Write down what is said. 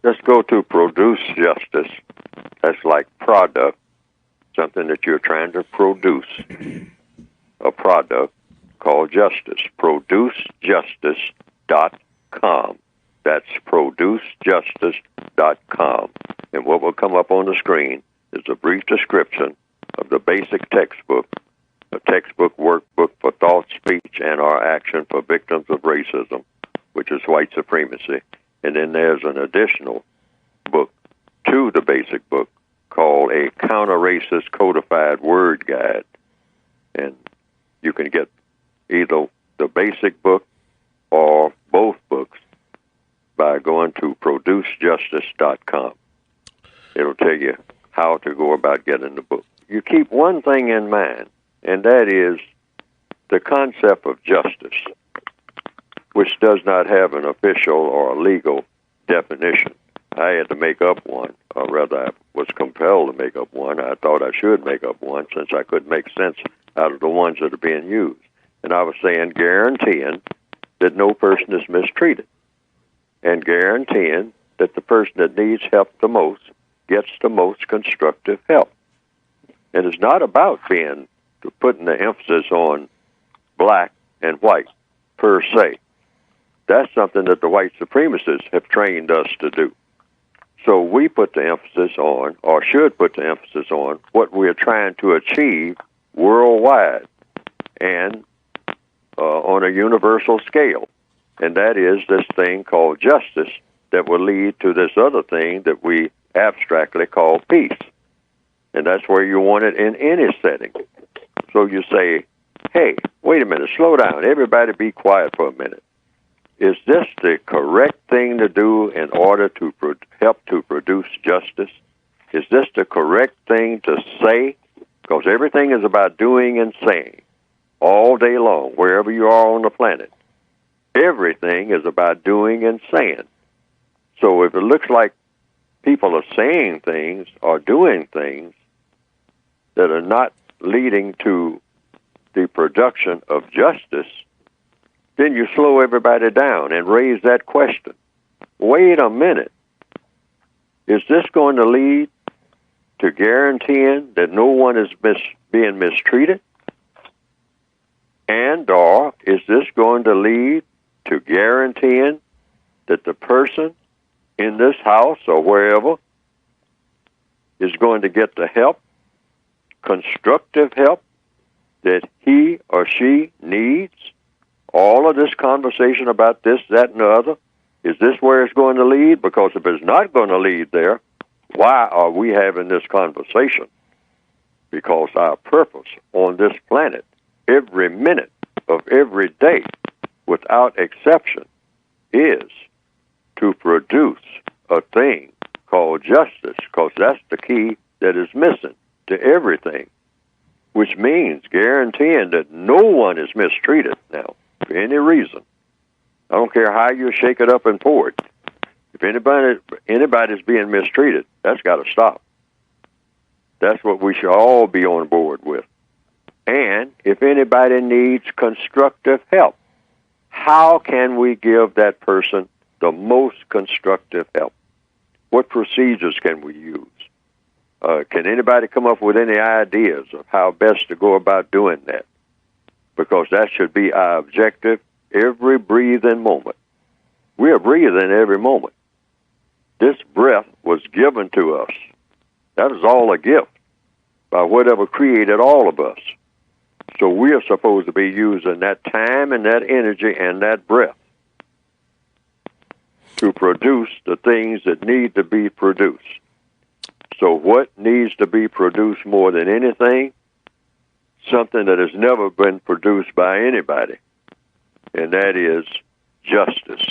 Let's go to produce justice. That's like product, something that you're trying to produce, a product called justice. Producejustice.com. That's producejustice.com. And what will come up on the screen is a brief description of the basic textbook, a textbook workbook for thought, speech, and or action for victims of racism, which is white supremacy. And then there's an additional book to the basic book called a counter-racist codified word guide. And you can get either the basic book or both books by going to producejustice.com. It'll tell you how to go about getting the book. You keep one thing in mind, and that is the concept of justice, which does not have an official or legal definition. I had to make up one, or rather I was compelled to make up one. I thought I should make up one since I couldn't make sense out of the ones that are being used. And I was saying guaranteeing that no person is mistreated, and guaranteeing that the person that needs help the most gets the most constructive help. And it's not about putting the emphasis on black and white per se. That's something that the white supremacists have trained us to do. So we put the emphasis on, or should put the emphasis on, what we're trying to achieve worldwide and on a universal scale. And that is this thing called justice that will lead to this other thing that we abstractly call peace. And that's where you want it in any setting. So you say, hey, wait a minute, slow down. Everybody be quiet for a minute. Is this the correct thing to do in order to help to produce justice? Is this the correct thing to say? Because everything is about doing and saying all day long, wherever you are on the planet. Everything is about doing and saying. So if it looks like people are saying things or doing things that are not leading to the production of justice, then you slow everybody down and raise that question. Wait a minute. Is this going to lead to guaranteeing that no one is being mistreated? And or is this going to lead to guaranteeing that the person in this house or wherever is going to get the help, constructive help, that he or she needs? All of this conversation about this, that, and the other, is this where it's going to lead? Because if it's not going to lead there, why are we having this conversation? Because our purpose on this planet, every minute of every day, without exception, is to produce a thing called justice, because that's the key that is missing to everything, which means guaranteeing that no one is mistreated now for any reason. I don't care how you shake it up and pour it. If anybody's being mistreated, that's got to stop. That's what we should all be on board with. And if anybody needs constructive help, how can we give that person the most constructive help? What procedures can we use? Can anybody come up with any ideas of how best to go about doing that? Because that should be our objective every breathing moment. We are breathing every moment. This breath was given to us. That is all a gift by whatever created all of us. So we are supposed to be using that time and that energy and that breath to produce the things that need to be produced. So what needs to be produced more than anything? Something that has never been produced by anybody, and that is justice.